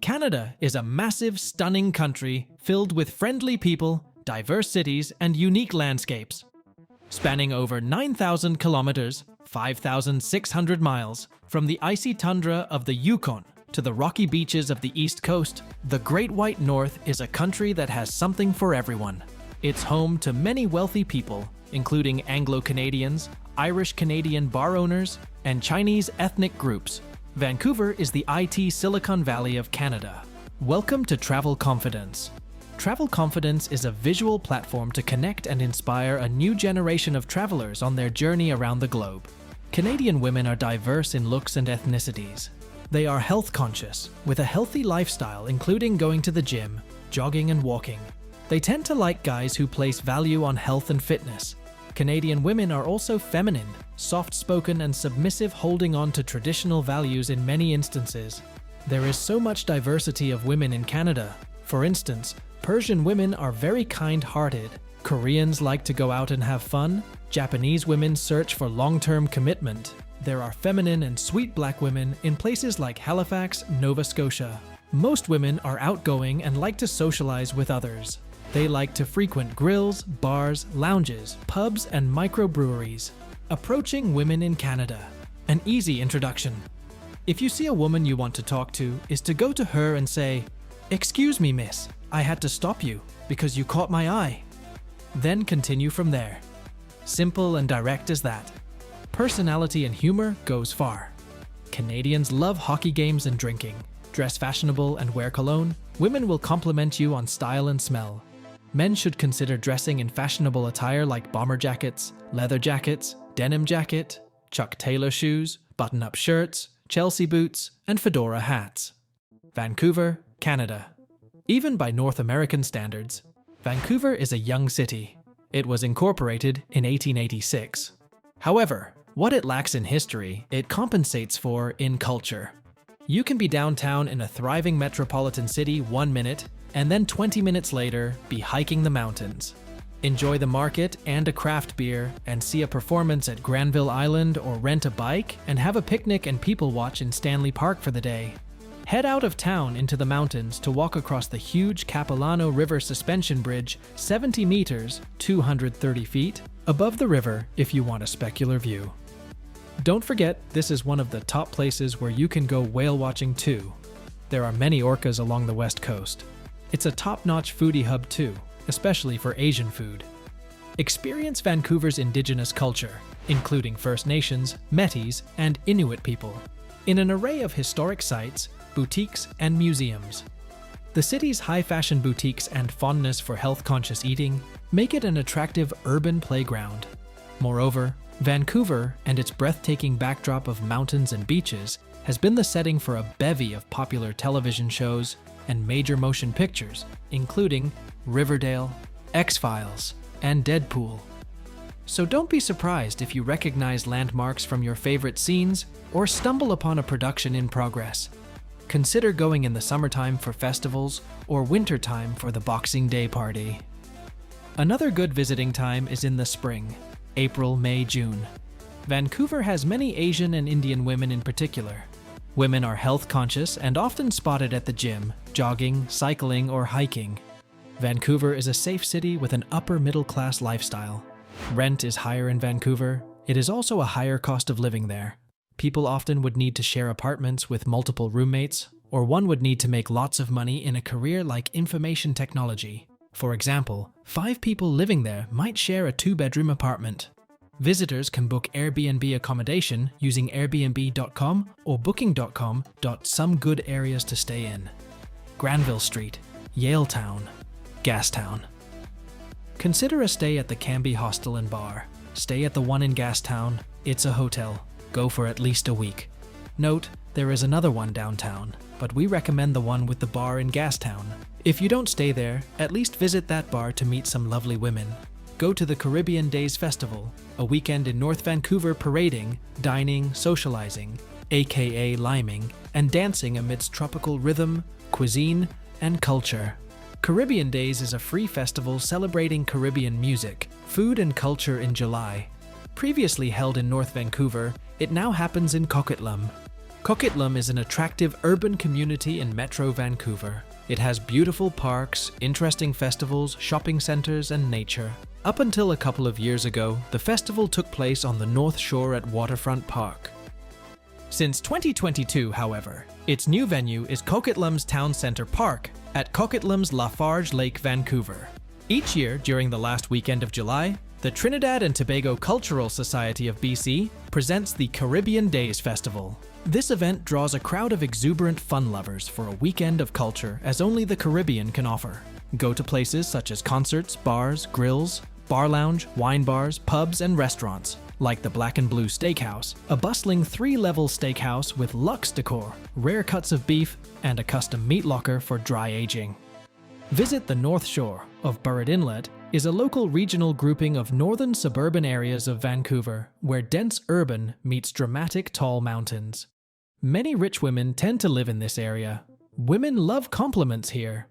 Canada is a massive, stunning country filled with friendly people, diverse cities, and unique landscapes. Spanning over 9,000 kilometers, 5,600 miles, from the icy tundra of the Yukon to the rocky beaches of the East Coast, the Great White North is a country that has something for everyone. It's home to many wealthy people, including Anglo-Canadians, Irish-Canadian bar owners, and Chinese ethnic groups. Vancouver is the IT Silicon Valley of Canada. Welcome to Travel Confidence. Travel Confidence is a visual platform to connect and inspire a new generation of travelers on their journey around the globe. Canadian women are diverse in looks and ethnicities. They are health conscious, with a healthy lifestyle including going to the gym, jogging and walking. They tend to like guys who place value on health and fitness. Canadian women are also feminine, soft-spoken and submissive, holding on to traditional values in many instances. There is so much diversity of women in Canada. For instance, Persian women are very kind-hearted. Koreans like to go out and have fun. Japanese women search for long-term commitment. There are feminine and sweet black women in places like Halifax, Nova Scotia. Most women are outgoing and like to socialize with others. They like to frequent grills, bars, lounges, pubs, and microbreweries. Approaching women in Canada. An easy introduction. If you see a woman you want to talk to, is to go to her and say, "Excuse me, miss, I had to stop you because you caught my eye." Then continue from there. Simple and direct as that. Personality and humor goes far. Canadians love hockey games and drinking. Dress fashionable and wear cologne. Women will compliment you on style and smell. Men should consider dressing in fashionable attire like bomber jackets, leather jackets, denim jacket, Chuck Taylor shoes, button-up shirts, Chelsea boots, and fedora hats. Vancouver, Canada. Even by North American standards, Vancouver is a young city. It was incorporated in 1886. However, what it lacks in history, it compensates for in culture. You can be downtown in a thriving metropolitan city 1 minute, and then 20 minutes later, be hiking the mountains. Enjoy the market and a craft beer, and see a performance at Granville Island, or rent a bike and have a picnic and people watch in Stanley Park for the day. Head out of town into the mountains to walk across the huge Capilano River Suspension Bridge, 70 meters, 230 feet, above the river if you want a specular view. Don't forget, this is one of the top places where you can go whale watching too. There are many orcas along the west coast. It's a top-notch foodie hub too, especially for Asian food. Experience Vancouver's Indigenous culture, including First Nations, Métis, and Inuit people, in an array of historic sites, boutiques, and museums. The city's high-fashion boutiques and fondness for health-conscious eating make it an attractive urban playground. Moreover, Vancouver and its breathtaking backdrop of mountains and beaches has been the setting for a bevy of popular television shows and major motion pictures, including Riverdale, X-Files, and Deadpool. So don't be surprised if you recognize landmarks from your favorite scenes or stumble upon a production in progress. Consider going in the summertime for festivals or wintertime for the Boxing Day party. Another good visiting time is in the spring, April, May, June. Vancouver has many Asian and Indian women in particular. Women are health conscious and often spotted at the gym, jogging, cycling, or hiking. Vancouver is a safe city with an upper middle class lifestyle. Rent is higher in Vancouver. It is also a higher cost of living there. People often would need to share apartments with multiple roommates, or one would need to make lots of money in a career like information technology. For example, 5 people living there might share a 2-bedroom apartment. Visitors can book Airbnb accommodation using Airbnb.com or Booking.com. Some good areas to stay in: Granville Street, Yaletown, Gastown. Consider a stay at the Cambie Hostel and Bar. Stay at the one in Gastown. It's a hotel. Go for at least a week. Note, there is another one downtown, but we recommend the one with the bar in Gastown. If you don't stay there, at least visit that bar to meet some lovely women. Go to the Caribbean Days Festival, a weekend in North Vancouver parading, dining, socializing, aka liming, and dancing amidst tropical rhythm, cuisine, and culture. Caribbean Days is a free festival celebrating Caribbean music, food, and culture in July. Previously held in North Vancouver, it now happens in Coquitlam. Coquitlam is an attractive urban community in Metro Vancouver. It has beautiful parks, interesting festivals, shopping centers, and nature. Up until a couple of years ago, the festival took place on the North Shore at Waterfront Park. Since 2022, however, its new venue is Coquitlam's Town Centre Park at Coquitlam's Lafarge Lake, Vancouver. Each year, during the last weekend of July, the Trinidad and Tobago Cultural Society of BC presents the Caribbean Days Festival. This event draws a crowd of exuberant fun lovers for a weekend of culture as only the Caribbean can offer. Go to places such as concerts, bars, grills, bar lounge, wine bars, pubs, and restaurants, like the Black and Blue Steakhouse, a bustling 3-level steakhouse with luxe decor, rare cuts of beef, and a custom meat locker for dry aging. Visit the North Shore of Burrard Inlet is a local regional grouping of northern suburban areas of Vancouver where dense urban meets dramatic tall mountains. Many rich women tend to live in this area. Women love compliments here.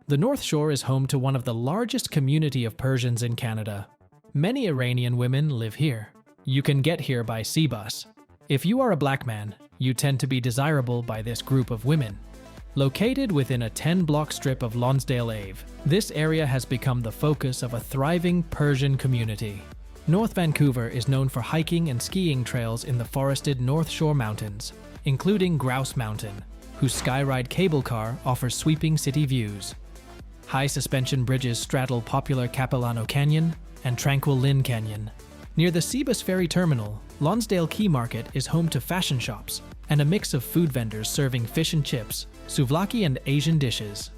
The North Shore is home to one of the largest community of Persians in Canada. Many Iranian women live here. You can get here by sea bus. If you are a black man, you tend to be desirable by this group of women. Located within a 10-block strip of Lonsdale Ave, this area has become the focus of a thriving Persian community. North Vancouver is known for hiking and skiing trails in the forested North Shore Mountains, including Grouse Mountain, whose skyride cable car offers sweeping city views. High suspension bridges straddle popular Capilano Canyon and Tranquil Lynn Canyon. Near the Seabus Ferry Terminal, Lonsdale Key Market is home to fashion shops and a mix of food vendors serving fish and chips, souvlaki, and Asian dishes.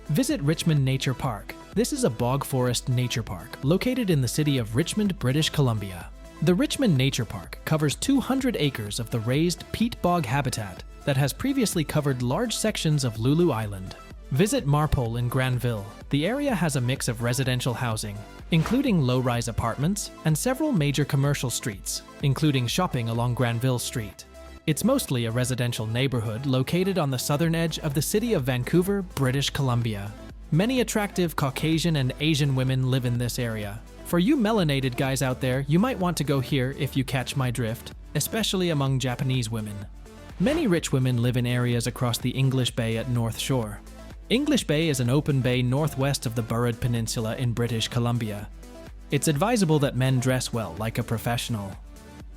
Visit Richmond Nature Park. This is a bog forest nature park located in the city of Richmond, British Columbia. The Richmond Nature Park covers 200 acres of the raised peat bog habitat that has previously covered large sections of Lulu Island. Visit Marpole in Granville. The area has a mix of residential housing, including low-rise apartments and several major commercial streets, including shopping along Granville Street. It's mostly a residential neighborhood located on the southern edge of the city of Vancouver, British Columbia. Many attractive Caucasian and Asian women live in this area. For you melanated guys out there, you might want to go here if you catch my drift, especially among Japanese women. Many rich women live in areas across the English Bay at North Shore. English Bay is an open bay northwest of the Burrard Peninsula in British Columbia. It's advisable that men dress well, like a professional.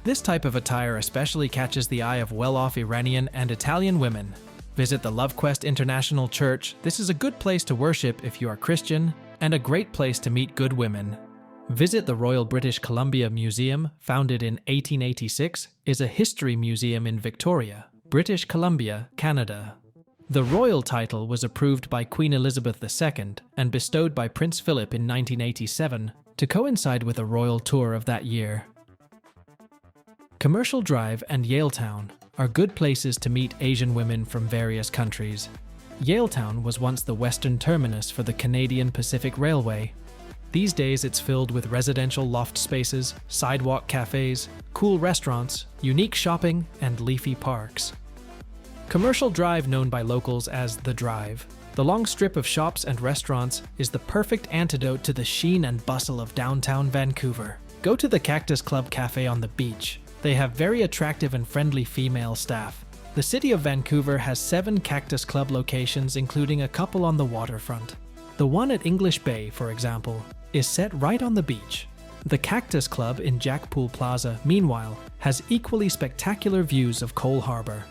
This type of attire especially catches the eye of well-off Iranian and Italian women. Visit the LoveQuest International Church. This is a good place to worship if you are Christian, and a great place to meet good women. Visit the Royal British Columbia Museum, founded in 1886, is a history museum in Victoria, British Columbia, Canada. The royal title was approved by Queen Elizabeth II and bestowed by Prince Philip in 1987 to coincide with a royal tour of that year. Commercial Drive and Yaletown are good places to meet Asian women from various countries. Yaletown was once the western terminus for the Canadian Pacific Railway. These days it's filled with residential loft spaces, sidewalk cafes, cool restaurants, unique shopping, and leafy parks. Commercial Drive, known by locals as The Drive, the long strip of shops and restaurants, is the perfect antidote to the sheen and bustle of downtown Vancouver. Go to the Cactus Club Cafe on the beach. They have very attractive and friendly female staff. The city of Vancouver has 7 Cactus Club locations, including a couple on the waterfront. The one at English Bay, for example, is set right on the beach. The Cactus Club in Jackpool Plaza, meanwhile, has equally spectacular views of Cole Harbour.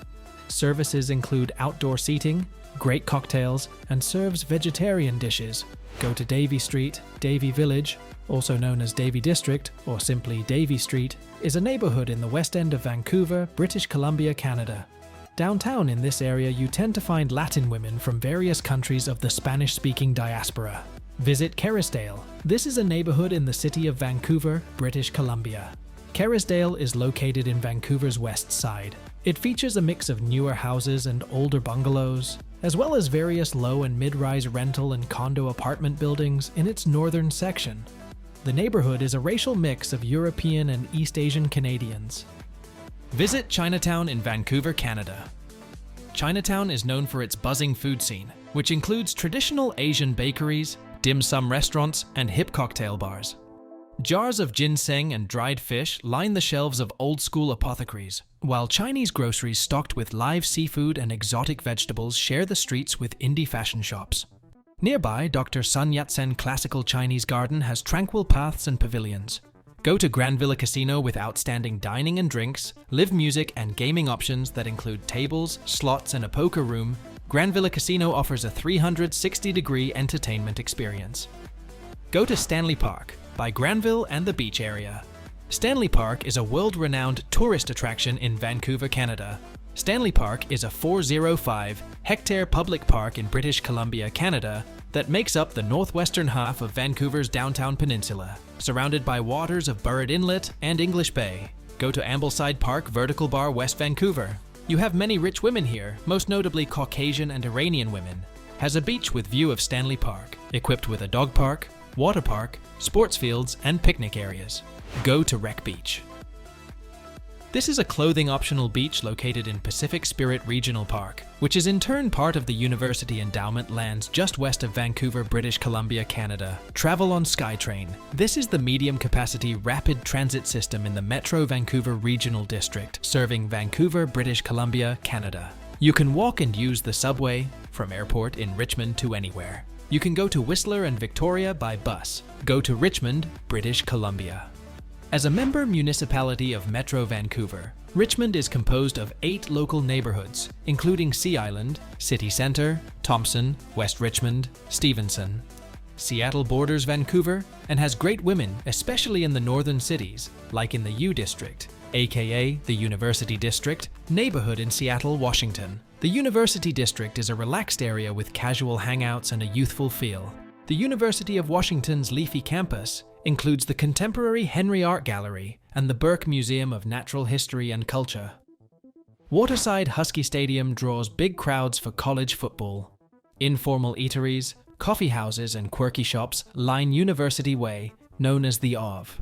Services include outdoor seating, great cocktails, and serves vegetarian dishes. Go to Davie Street. Davie Village, also known as Davie District or simply Davie Street, is a neighborhood in the West End of Vancouver, British Columbia, Canada. Downtown in this area you tend to find Latin women from various countries of the Spanish-speaking diaspora. Visit Kerrisdale. This is a neighborhood in the city of Vancouver, British Columbia. Kerrisdale is located in Vancouver's west side. It features a mix of newer houses and older bungalows, as well as various low and mid-rise rental and condo apartment buildings in its northern section. The neighborhood is a racial mix of European and East Asian Canadians. Visit Chinatown in Vancouver, Canada. Chinatown is known for its buzzing food scene, which includes traditional Asian bakeries, dim sum restaurants, and hip cocktail bars. Jars of ginseng and dried fish line the shelves of old-school apothecaries, while Chinese groceries stocked with live seafood and exotic vegetables share the streets with indie fashion shops. Nearby, Dr. Sun Yat-sen Classical Chinese Garden has tranquil paths and pavilions. Go to Granville Casino with outstanding dining and drinks, live music and gaming options that include tables, slots, and a poker room. Granville Casino offers a 360-degree entertainment experience. Go to Stanley Park, by Granville and the beach area. Stanley Park is a world-renowned tourist attraction in Vancouver, Canada. Stanley Park is a 405-hectare public park in British Columbia, Canada, that makes up the northwestern half of Vancouver's downtown peninsula, surrounded by waters of Burrard Inlet and English Bay. Go to Ambleside Park, Vertical Bar, West Vancouver. You have many rich women here, most notably Caucasian and Iranian women. Has a beach with view of Stanley Park, equipped with a dog park, water park, sports fields, and picnic areas. Go to Wreck Beach. This is a clothing-optional beach located in Pacific Spirit Regional Park, which is in turn part of the University Endowment lands just west of Vancouver, British Columbia, Canada. Travel on SkyTrain. This is the medium-capacity rapid transit system in the Metro Vancouver Regional District, serving Vancouver, British Columbia, Canada. You can walk and use the subway from airport in Richmond to anywhere. You can go to Whistler and Victoria by bus. Go to Richmond, British Columbia. As a member municipality of Metro Vancouver, Richmond is composed of 8 local neighborhoods, including Sea Island, City Centre, Thompson, West Richmond, Stevenson. Seattle borders Vancouver and has great women, especially in the northern cities, like in the U District, aka the University District, neighborhood in Seattle, Washington. The University District is a relaxed area with casual hangouts and a youthful feel. The University of Washington's leafy campus includes the contemporary Henry Art Gallery and the Burke Museum of Natural History and Culture. Waterside Husky Stadium draws big crowds for college football. Informal eateries, coffee houses, and quirky shops line University Way, known as the OV.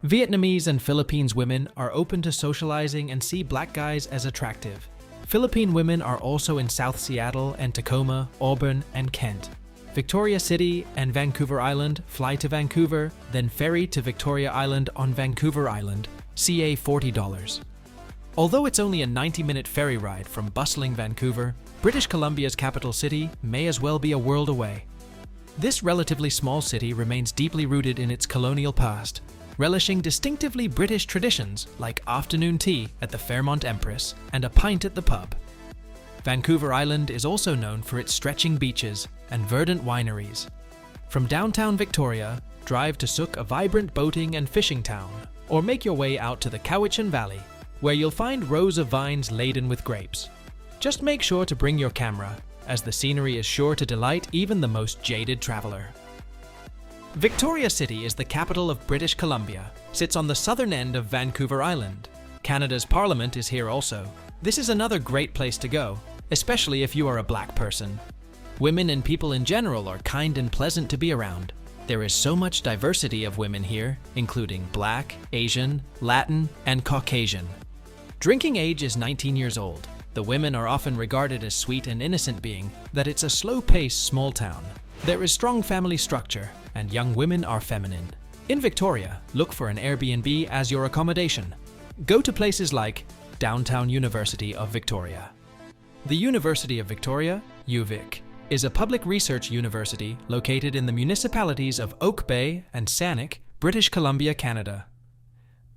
Vietnamese and Philippines women are open to socializing and see black guys as attractive. Philippine women are also in South Seattle and Tacoma, Auburn, and Kent. Victoria City and Vancouver Island fly to Vancouver, then ferry to Victoria Island on Vancouver Island, CA $40. Although it's only a 90-minute ferry ride from bustling Vancouver, British Columbia's capital city may as well be a world away. This relatively small city remains deeply rooted in its colonial past, relishing distinctively British traditions like afternoon tea at the Fairmont Empress and a pint at the pub. Vancouver Island is also known for its stretching beaches and verdant wineries. From downtown Victoria, drive to Sook, a vibrant boating and fishing town, or make your way out to the Cowichan Valley, where you'll find rows of vines laden with grapes. Just make sure to bring your camera, as the scenery is sure to delight even the most jaded traveler. Victoria City is the capital of British Columbia, sits on the southern end of Vancouver Island. Canada's Parliament is here also. This is another great place to go, especially if you are a black person. Women and people in general are kind and pleasant to be around. There is so much diversity of women here, including Black, Asian, Latin, and Caucasian. Drinking age is 19 years old. The women are often regarded as sweet and innocent, being that it's a slow-paced small town. There is strong family structure, and young women are feminine. In Victoria, look for an Airbnb as your accommodation. Go to places like Downtown University of Victoria. The University of Victoria, UVic, is a public research university located in the municipalities of Oak Bay and Saanich, British Columbia, Canada.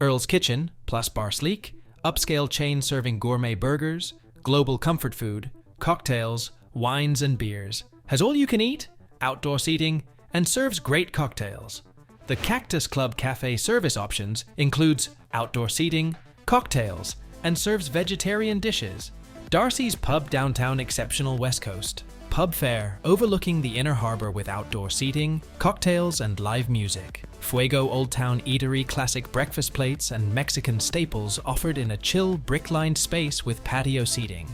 Earl's Kitchen, plus Bar Sleek, upscale chain serving gourmet burgers, global comfort food, cocktails, wines and beers, has all you can eat, outdoor seating, and serves great cocktails. The Cactus Club Cafe service options includes outdoor seating, cocktails, and serves vegetarian dishes. Darcy's Pub Downtown Exceptional West Coast. Pub fare overlooking the inner harbor with outdoor seating, cocktails, and live music. Fuego Old Town Eatery classic breakfast plates and Mexican staples offered in a chill brick-lined space with patio seating.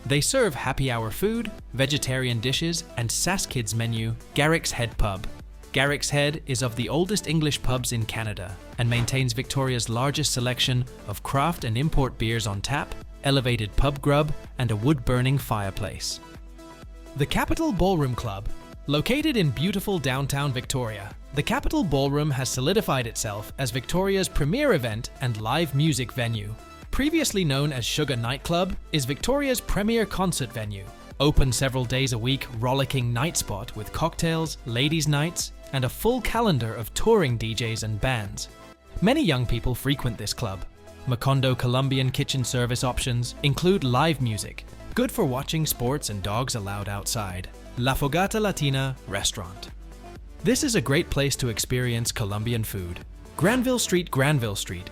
They serve happy hour food, vegetarian dishes, and Sass Kids menu. Garrick's Head Pub. Garrick's Head is of the oldest English pubs in Canada and maintains Victoria's largest selection of craft and import beers on tap, elevated pub grub, and a wood-burning fireplace. The Capitol Ballroom Club, Located in beautiful downtown Victoria, the Capitol Ballroom has solidified itself as Victoria's premier event and live music venue. Previously known as Sugar Nightclub, is Victoria's premier concert venue. Open several days a week, rollicking night spot with cocktails, ladies' nights, and a full calendar of touring DJs and bands. Many young people frequent this club. Macondo Colombian kitchen service options include live music, good for watching sports and dogs allowed outside. La Fogata Latina Restaurant. This is a great place to experience Colombian food. Granville Street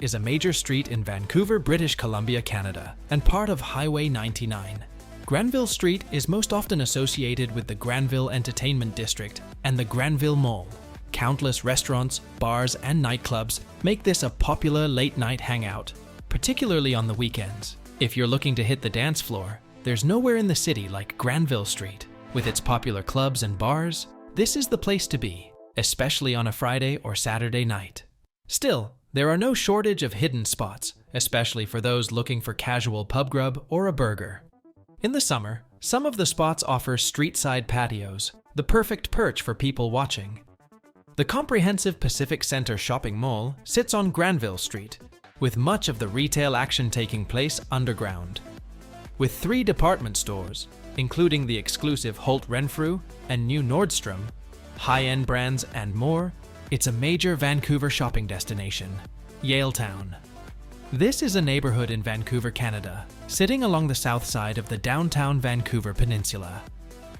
is a major street in Vancouver, British Columbia, Canada, and part of Highway 99. Granville Street is most often associated with the Granville Entertainment District and the Granville Mall. Countless restaurants, bars, and nightclubs make this a popular late-night hangout, particularly on the weekends. If you're looking to hit the dance floor, there's nowhere in the city like Granville Street. With its popular clubs and bars, this is the place to be, especially on a Friday or Saturday night. Still, there are no shortage of hidden spots, especially for those looking for casual pub grub or a burger. In the summer, some of the spots offer street-side patios, the perfect perch for people watching. The comprehensive Pacific Center shopping mall sits on Granville Street, with much of the retail action taking place underground. With 3 department stores, including the exclusive Holt Renfrew and new Nordstrom, high-end brands and more, it's a major Vancouver shopping destination, Yaletown. This is a neighborhood in Vancouver, Canada, sitting along the south side of the downtown Vancouver Peninsula.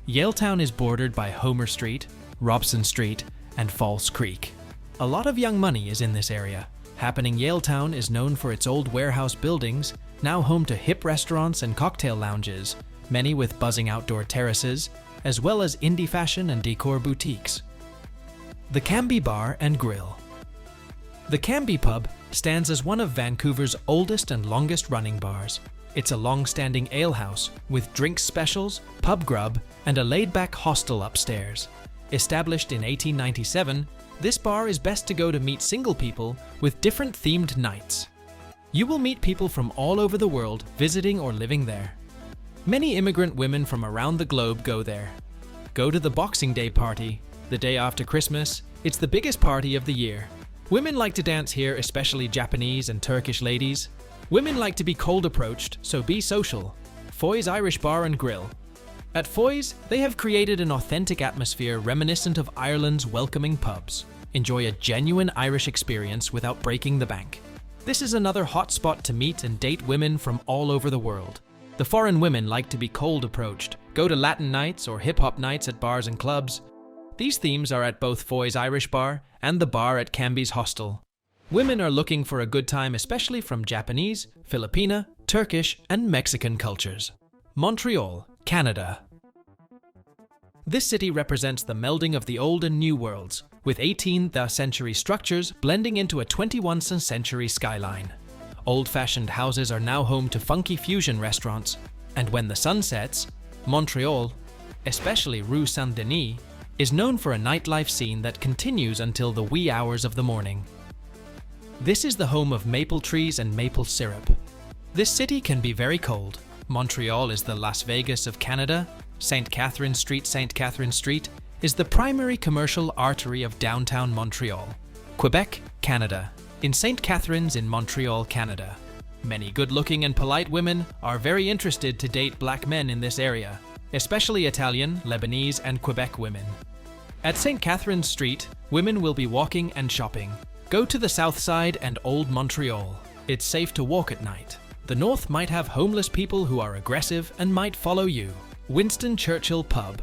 Yaletown is bordered by Homer Street, Robson Street, and False Creek. A lot of young money is in this area. Happening Yaletown is known for its old warehouse buildings, now home to hip restaurants and cocktail lounges, many with buzzing outdoor terraces, as well as indie fashion and decor boutiques. The Cambie Bar and Grill. The Cambie Pub stands as one of Vancouver's oldest and longest-running bars. It's a long-standing alehouse with drinks specials, pub grub, and a laid-back hostel upstairs. Established in 1897, this bar is best to go to meet single people with different themed nights. You will meet people from all over the world visiting or living there. Many immigrant women from around the globe go there. Go to the Boxing Day party, the day after Christmas. It's the biggest party of the year. Women like to dance here, especially Japanese and Turkish ladies. Women like to be cold approached, so be social. Foy's Irish Bar and Grill. At Foy's, they have created an authentic atmosphere reminiscent of Ireland's welcoming pubs. Enjoy a genuine Irish experience without breaking the bank. This is another hot spot to meet and date women from all over the world. The foreign women like to be cold approached, go to Latin nights or hip-hop nights at bars and clubs. These themes are at both Foy's Irish Bar and the bar at Cambie's Hostel. Women are looking for a good time, especially from Japanese, Filipina, Turkish, and Mexican cultures. Montreal, Canada. This city represents the melding of the old and new worlds, with 18th century structures blending into a 21st century skyline. Old-fashioned houses are now home to funky fusion restaurants, and when the sun sets, Montreal, especially Rue Saint-Denis, is known for a nightlife scene that continues until the wee hours of the morning. This is the home of maple trees and maple syrup. This city can be very cold. Montreal is the Las Vegas of Canada. St. Catherine Street is the primary commercial artery of downtown Montreal. Quebec, Canada. In St. Catharines in Montreal, Canada. Many good-looking and polite women are very interested to date black men in this area, especially Italian, Lebanese, and Quebec women. At St. Catharines Street, women will be walking and shopping. Go to the South Side and Old Montreal. It's safe to walk at night. The North might have homeless people who are aggressive and might follow you. Winston Churchill Pub.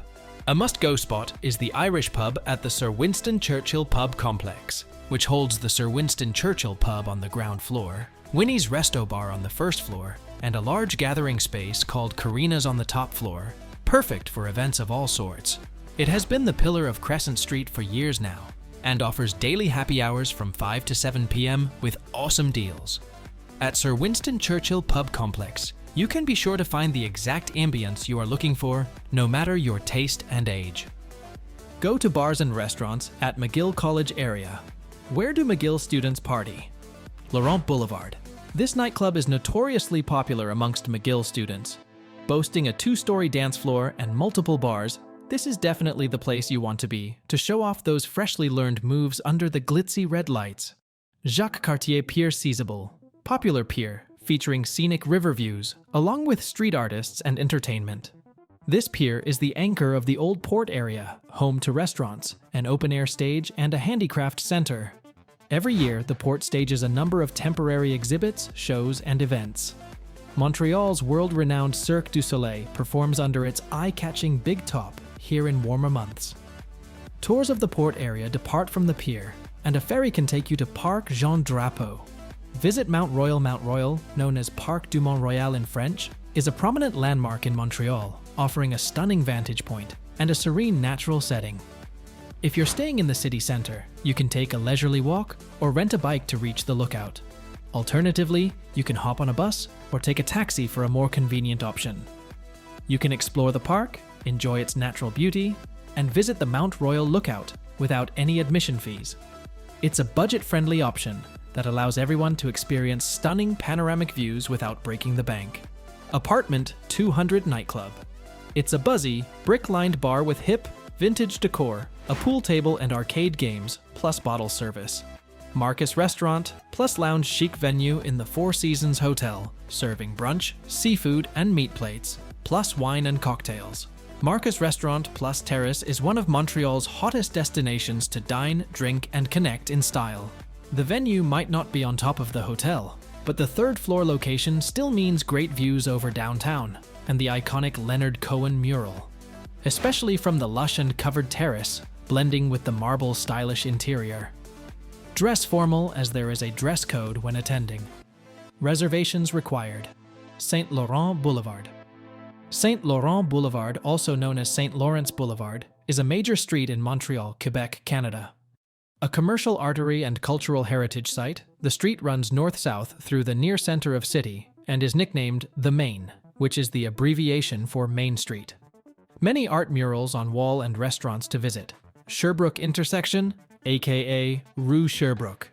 A must-go spot is the Irish pub at the Sir Winston Churchill Pub Complex, which holds the Sir Winston Churchill Pub on the ground floor, Winnie's Resto Bar on the first floor, and a large gathering space called Karina's on the top floor, perfect for events of all sorts. It has been the pillar of Crescent Street for years now, and offers daily happy hours from 5 to 7 p.m. with awesome deals. At Sir Winston Churchill Pub Complex, you can be sure to find the exact ambience you are looking for, no matter your taste and age. Go to bars and restaurants at McGill College area. Where do McGill students party? Laurent Boulevard. This nightclub is notoriously popular amongst McGill students. Boasting a 2-story dance floor and multiple bars, This is definitely the place you want to be to show off those freshly learned moves under the glitzy red lights. Jacques Cartier Pier Seizable, popular pier featuring scenic river views, along with street artists and entertainment. This pier is the anchor of the old port area, home to restaurants, an open-air stage, and a handicraft center. Every year, the port stages a number of temporary exhibits, shows, and events. Montreal's world-renowned Cirque du Soleil performs under its eye-catching big top here in warmer months. Tours of the port area depart from the pier, and a ferry can take you to Parc Jean Drapeau. Visit Mount Royal. Mount Royal, known as Parc du Mont Royal in French, is a prominent landmark in Montreal, offering a stunning vantage point and a serene natural setting. If you're staying in the city center, you can take a leisurely walk or rent a bike to reach the lookout. Alternatively, you can hop on a bus or take a taxi for a more convenient option. You can explore the park, enjoy its natural beauty, and visit the Mount Royal Lookout without any admission fees. It's a budget-friendly option that allows everyone to experience stunning panoramic views without breaking the bank. Apartment 200 Nightclub. It's a buzzy, brick-lined bar with hip, vintage decor, a pool table and arcade games, plus bottle service. Marcus Restaurant, plus lounge chic venue in the Four Seasons Hotel, serving brunch, seafood, and meat plates, plus wine and cocktails. Marcus Restaurant plus Terrace is one of Montreal's hottest destinations to dine, drink, and connect in style. The venue might not be on top of the hotel, but the third-floor location still means great views over downtown and the iconic Leonard Cohen mural, especially from the lush and covered terrace, blending with the marble stylish interior. Dress formal, as there is a dress code when attending. Reservations required. Saint Laurent Boulevard. Saint Laurent Boulevard, also known as St. Lawrence Boulevard, is a major street in Montreal, Quebec, Canada. A commercial artery and cultural heritage site, the street runs north-south through the near center of city and is nicknamed the Main, which is the abbreviation for Main Street. Many art murals on wall and restaurants to visit. Sherbrooke Intersection, aka Rue Sherbrooke.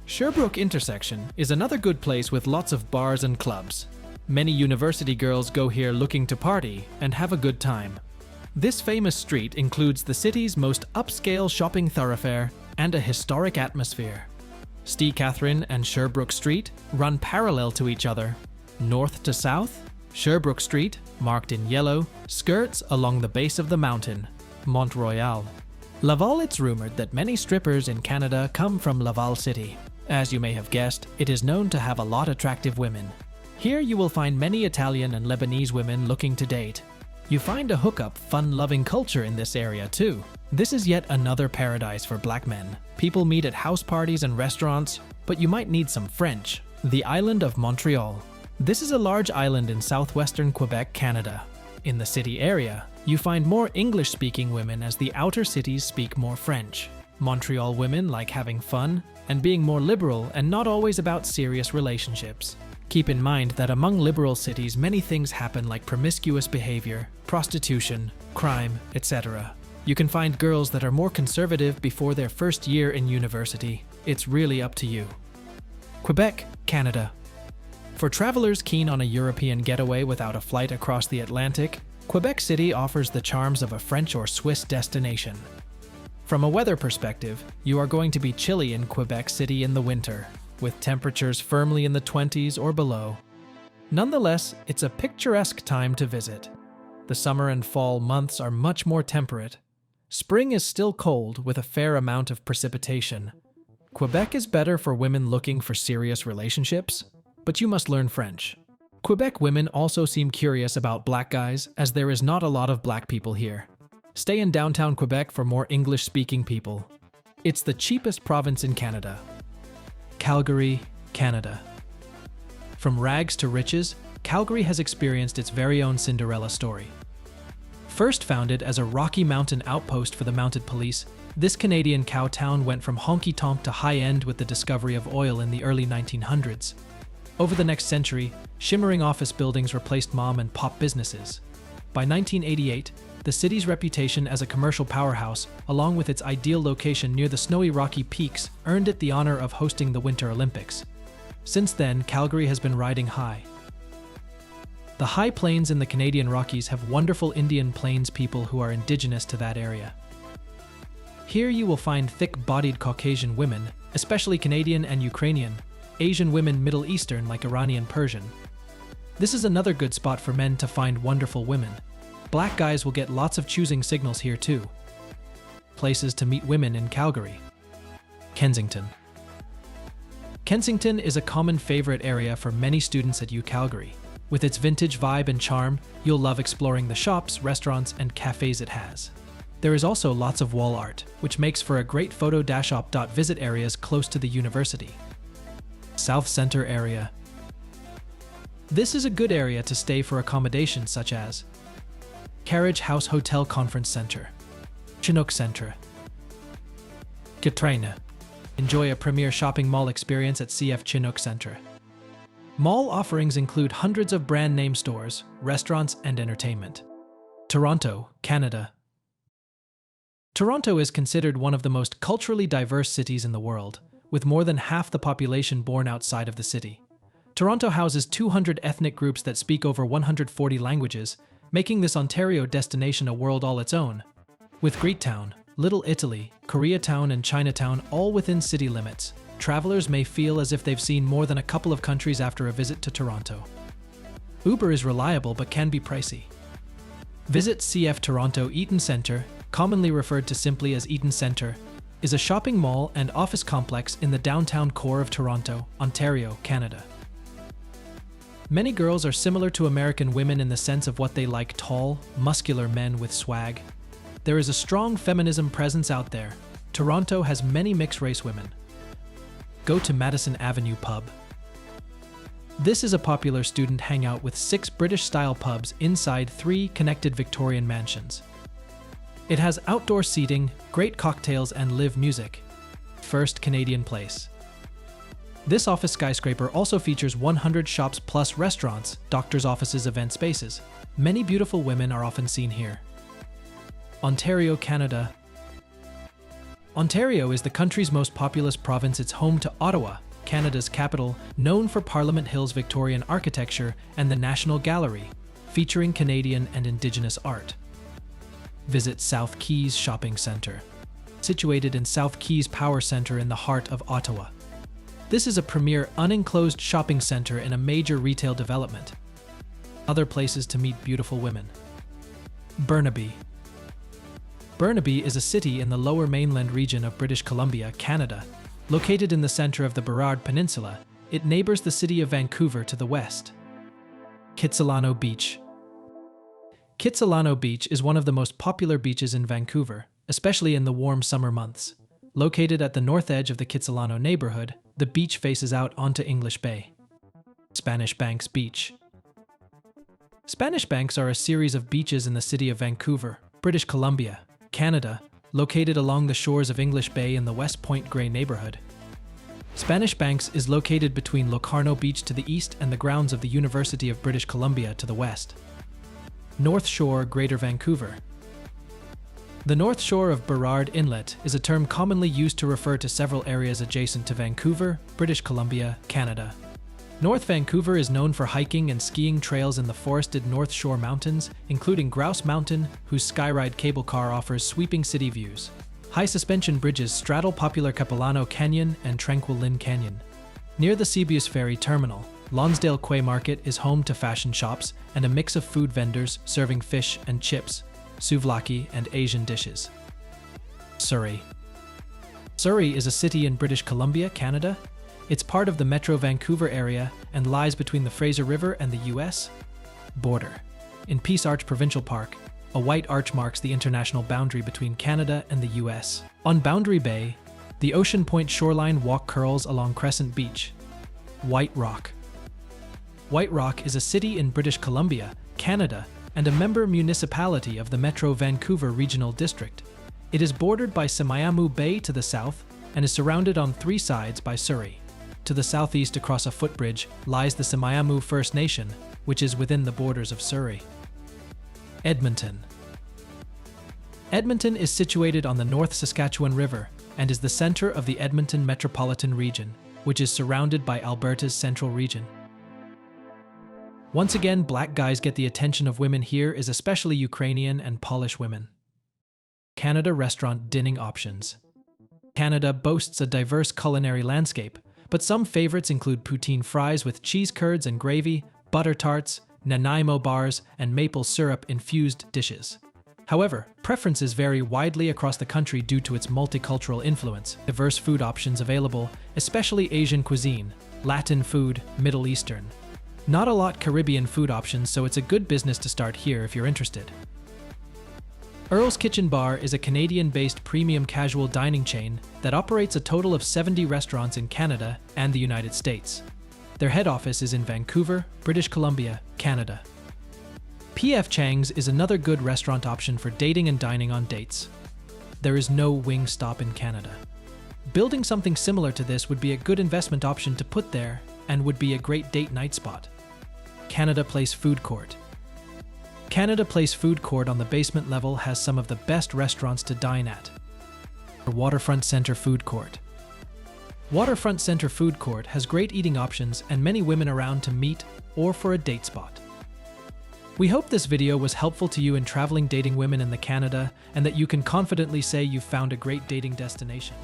Sherbrooke Intersection is another good place with lots of bars and clubs. Many university girls go here looking to party and have a good time. This famous street includes the city's most upscale shopping thoroughfare and a historic atmosphere. Ste Catherine and Sherbrooke Street run parallel to each other. North to south, Sherbrooke Street, marked in yellow, skirts along the base of the mountain, Mont Royal. Laval. It's rumored that many strippers in Canada come from Laval City. As you may have guessed, it is known to have a lot of attractive women. Here you will find many Italian and Lebanese women looking to date. You find a hookup, fun-loving culture in this area too. This is yet another paradise for black men. People meet at house parties and restaurants, but you might need some French. The island of Montreal. This is a large island in southwestern Quebec, Canada. In the city area, you find more English-speaking women as the outer cities speak more French. Montreal women like having fun and being more liberal and not always about serious relationships. Keep in mind that among liberal cities, many things happen like promiscuous behavior, prostitution, crime, etc. You can find girls that are more conservative before their first year in university. It's really up to you. Quebec, Canada. For travelers keen on a European getaway without a flight across the Atlantic, Quebec City offers the charms of a French or Swiss destination. From a weather perspective, you are going to be chilly in Quebec City in the winter, with temperatures firmly in the 20s or below. Nonetheless, it's a picturesque time to visit. The summer and fall months are much more temperate. Spring is still cold with a fair amount of precipitation. Quebec is better for women looking for serious relationships, but you must learn French. Quebec women also seem curious about black guys, as there is not a lot of black people here. Stay in downtown Quebec for more English-speaking people. It's the cheapest province in Canada. Calgary, Canada. From rags to riches, Calgary has experienced its very own Cinderella story. First founded as a Rocky Mountain outpost for the mounted police, this Canadian cow town went from honky-tonk to high-end with the discovery of oil in the early 1900s. Over the next century, shimmering office buildings replaced mom and pop businesses. By 1988, the city's reputation as a commercial powerhouse, along with its ideal location near the snowy Rocky Peaks, earned it the honor of hosting the Winter Olympics. Since then, Calgary has been riding high. The high plains in the Canadian Rockies have wonderful Indian Plains people who are indigenous to that area. Here you will find thick-bodied Caucasian women, especially Canadian and Ukrainian, Asian women Middle Eastern like Iranian Persian. This is another good spot for men to find wonderful women. Black guys will get lots of choosing signals here too. Places to meet women in Calgary. Kensington. Kensington is a common favorite area for many students at Calgary. With its vintage vibe and charm, you'll love exploring the shops, restaurants, and cafes it has. There is also lots of wall art, which makes for a great photo-op. Visit areas close to the university. South Centre area. This is a good area to stay for accommodations such as Carriage House Hotel Conference Centre, Chinook Centre, Katrina. Enjoy a premier shopping mall experience at CF Chinook Centre. Mall offerings include hundreds of brand name stores, restaurants, and entertainment. Toronto, Canada. Toronto is considered one of the most culturally diverse cities in the world, with more than half the population born outside of the city. Toronto houses 200 ethnic groups that speak over 140 languages, making this Ontario destination a world all its own. With Greektown, Little Italy, Koreatown, and Chinatown all within city limits, travelers may feel as if they've seen more than a couple of countries after a visit to Toronto. Uber is reliable but can be pricey. Visit CF Toronto Eaton Centre, commonly referred to simply as Eaton Centre, is a shopping mall and office complex in the downtown core of Toronto, Ontario, Canada. Many girls are similar to American women in the sense of what they like: tall, muscular men with swag. There is a strong feminism presence out there. Toronto has many mixed-race women. Go to Madison Avenue Pub. This is a popular student hangout with 6 British-style pubs inside 3 connected Victorian mansions. It has outdoor seating, great cocktails, and live music. First Canadian Place. This office skyscraper also features 100 shops plus restaurants, doctors' offices, event spaces. Many beautiful women are often seen here. Ontario, Canada. Ontario is the country's most populous province. It's home to Ottawa, Canada's capital, known for Parliament Hill's Victorian architecture and the National Gallery, featuring Canadian and Indigenous art. Visit South Quays Shopping Centre, situated in South Quays Power Centre in the heart of Ottawa. This is a premier unenclosed shopping centre in a major retail development. Other places to meet beautiful women. Burnaby. Burnaby is a city in the Lower Mainland region of British Columbia, Canada. Located in the center of the Burrard Peninsula, it neighbors the city of Vancouver to the west. Kitsilano Beach. Kitsilano Beach is one of the most popular beaches in Vancouver, especially in the warm summer months. Located at the north edge of the Kitsilano neighborhood, the beach faces out onto English Bay. Spanish Banks Beach. Spanish Banks are a series of beaches in the city of Vancouver, British Columbia, Canada, located along the shores of English Bay in the West Point Grey neighborhood. Spanish Banks is located between Locarno Beach to the east and the grounds of the University of British Columbia to the west. North Shore, Greater Vancouver. The North Shore of Burrard Inlet is a term commonly used to refer to several areas adjacent to Vancouver, British Columbia, Canada. North Vancouver is known for hiking and skiing trails in the forested North Shore Mountains, including Grouse Mountain, whose skyride cable car offers sweeping city views. High suspension bridges straddle popular Capilano Canyon and Tranquil Lynn Canyon. Near the Seabeus Ferry Terminal, Lonsdale Quay Market is home to fashion shops and a mix of food vendors serving fish and chips, souvlaki, and Asian dishes. Surrey. Surrey is a city in British Columbia, Canada. It's part of the Metro Vancouver area and lies between the Fraser River and the U.S. border. In Peace Arch Provincial Park, a white arch marks the international boundary between Canada and the U.S. On Boundary Bay, the Ocean Point shoreline walk curls along Crescent Beach. White Rock. White Rock is a city in British Columbia, Canada, and a member municipality of the Metro Vancouver Regional District. It is bordered by Semiahmoo Bay to the south and is surrounded on 3 sides by Surrey. To the southeast across a footbridge lies the Semiahmoo First Nation, which is within the borders of Surrey. Edmonton. Edmonton is situated on the North Saskatchewan River and is the center of the Edmonton Metropolitan Region, which is surrounded by Alberta's Central Region. Once again, black guys get the attention of women here is especially Ukrainian and Polish women. Canada restaurant dining options. Canada boasts a diverse culinary landscape, but some favorites include poutine fries with cheese curds and gravy, butter tarts, Nanaimo bars, and maple syrup-infused dishes. However, preferences vary widely across the country due to its multicultural influence. Diverse food options available, especially Asian cuisine, Latin food, Middle Eastern. Not a lot Caribbean food options, so it's a good business to start here if you're interested. Earl's Kitchen Bar is a Canadian-based premium casual dining chain that operates a total of 70 restaurants in Canada and the United States. Their head office is in Vancouver, British Columbia, Canada. P.F. Chang's is another good restaurant option for dating and dining on dates. There is no wing stop in Canada. Building something similar to this would be a good investment option to put there and would be a great date night spot. Canada Place Food Court. Canada Place Food Court on the basement level has some of the best restaurants to dine at. Waterfront Center Food Court. Waterfront Center Food Court has great eating options and many women around to meet or for a date spot. We hope this video was helpful to you in traveling dating women in Canada and that you can confidently say you've found a great dating destination.